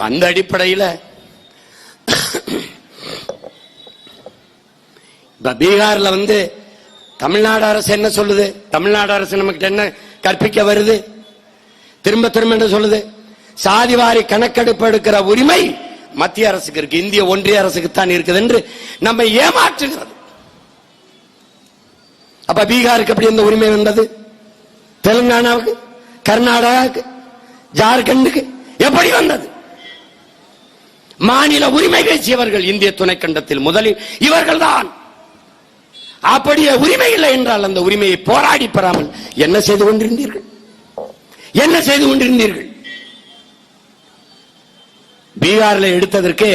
அந்த அடிப்படையில் பீகார்ல தமிழ்நாடு அரசு என்ன சொல்லுது? தமிழ்நாடு அரசு நமக்கு என்ன கற்பிக்க வருது? திரும்ப திரும்ப என்ன சொல்லுது? சாதிவாரி கணக்கெடுப்பு எடுக்கிற உரிமை மத்திய அரசுக்கு இருக்கு, இந்திய ஒன்றிய அரசுக்கு தான் இருக்குது என்று நம்ம ஏமாற்றுகிறது. அப்ப பீகாருக்கு எப்படி இந்த உரிமை வந்தது? தெலுங்கானாவுக்கு, கர்நாடகாவுக்கு, ஜார்க்கண்டுக்கு எப்படி வந்தது? மாநில உரிமை பேசியவர்கள் இந்திய துணைக்கண்டத்தில் முதலில் இவர்கள் தான். அப்படியே உரிமை இல்லை என்றால் அந்த உரிமையை போராடி பெறாமல் என்ன செய்து கொண்டிருந்தீர்கள்? என்ன செய்து கொண்டிருந்தீர்கள்? பீகாரில் எடுத்ததற்கு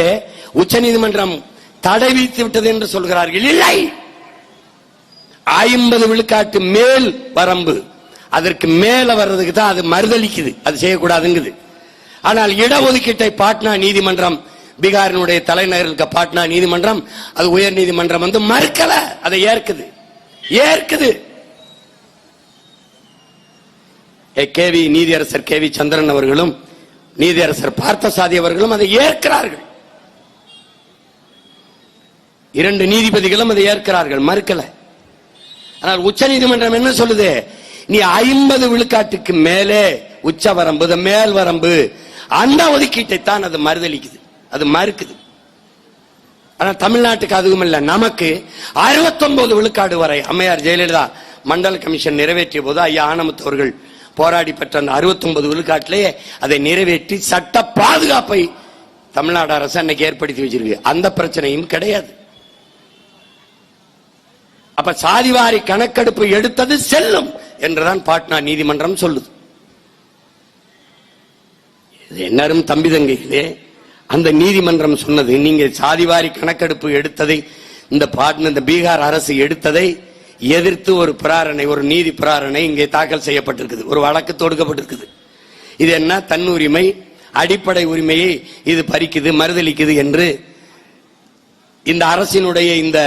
உச்சநீதிமன்றம் தடை விதித்து விட்டது என்று சொல்கிறார்கள். இல்லை, 50 விழுக்காட்டு மேல் வரம்பு, அதற்கு மேல வர்றதுக்கு தான் அது மறுதளிக்குது, அது செய்யக்கூடாதுங்குது. ஆனால் இடஒதுக்கீட்டை பாட்னா நீதிமன்றம், பீகாரினுடைய தலைநகர் இருக்க பாட்னா நீதிமன்றம், அது உயர் நீதிமன்றம் மறுக்கல, அதை ஏற்குது. கேவி நீதியரசர் கேவி சந்திரன் அவர்களும் நீதியரசர் பார்த்தசாதி அவர்களும் அதை ஏற்கிறார்கள். 2 நீதிபதிகளும் அதை ஏற்கிறார்கள், மறுக்கல. ஆனால் உச்ச நீதிமன்றம் என்ன சொல்லுது? நீ 50 விழுக்காட்டுக்கு மேலே உச்ச வரம்பு, மேல் வரம்பு, அந்த ஒதுக்கீட்டை தான் அது மறுதளிக்குது, அது மறுக்குது. ஆனா தமிழ்நாட்டுக்கு அதுவும் இல்ல, நமக்கு 69 விழுக்காடு வரை அம்மையார் ஜெயலலிதா மண்டல கமிஷன் நிறைவேற்றிய போது ஐயா ஆனமுத்து அவர்கள் போராடி பெற்ற அந்த 69 விழுக்காட்டிலே அதை நிறைவேற்றி சட்ட பாதுகாப்பை தமிழ்நாடு அரசு அன்னைக்கு ஏற்படுத்தி வச்சிருக்கு. அந்த பிரச்சனையும் கிடையாது. அப்ப சாதிவாரி கணக்கெடுப்பு எடுத்தது செல்லும் என்றுதான் பாட்னா நீதிமன்றம் சொல்லுது. எல்லாரும் தம்பி தங்கைகளே, அந்த நீதிமன்றம் சொன்னது, நீங்க சாதிவாரி கணக்கெடுப்பு எடுத்ததை இந்த பீகார் அரசு எடுத்ததை எதிர்த்து ஒரு பிராரணை, ஒரு நீதி பிராரணை இங்கே தாக்கல் செய்யப்பட்டிருக்குது, ஒரு வழக்கு தொடுக்கப்பட்டிருக்குது. இது என்ன? தன்னுரிமை, அடிப்படை உரிமையை இது பறிக்குது, மறுதளிக்குது என்று இந்த அரசினுடைய இந்த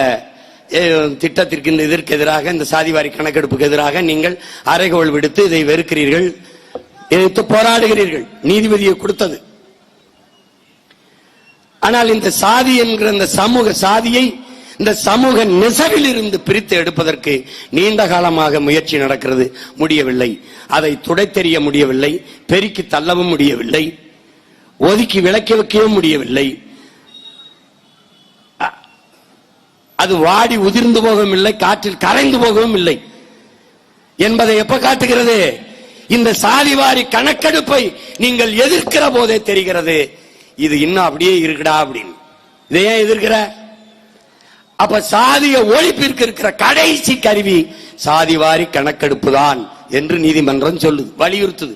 திட்டத்திற்கு, இந்த இதற்கு எதிராக, இந்த சாதிவாரி கணக்கெடுப்புக்கு எதிராக நீங்கள் அறைகோள் விடுத்து இதை வெறுக்கிறீர்கள், எதிர்த்து போராடுகிறீர்கள். நீதிபதியை கொடுத்தது. ஆனால் இந்த சாதி என்கிற இந்த சமூக சாதியை இந்த சமூக நெசவில் இருந்து பிரித்து எடுப்பதற்கு நீண்ட காலமாக முயற்சி நடக்கிறது, முடியவில்லை. அதை துடைத்தெறிய முடியவில்லை, பெருக்கி தள்ளவும் முடியவில்லை, ஒதுக்கி விலக்கி வைக்கவும் முடியவில்லை. அது வாடி உதிர்ந்து போகவும் இல்லை, காற்றில் கரைந்து போகவும் இல்லை என்பதை எப்ப காட்டுகிறது? இந்த சாதிவாரி கணக்கெடுப்பை நீங்கள் எதிர்க்கிற போதே தெரிகிறது, இது இன்னும் அப்படியே இருக்குடா அப்படின்னு. இதை ஏன் எதிர்க்கிற? அப்ப சாதிய ஒழிப்பிற்கு இருக்கிற கடைசி கருவி சாதிவாரி கணக்கெடுப்பு தான் என்று நீதிமன்றம் சொல்லுது, வலியுறுத்துது.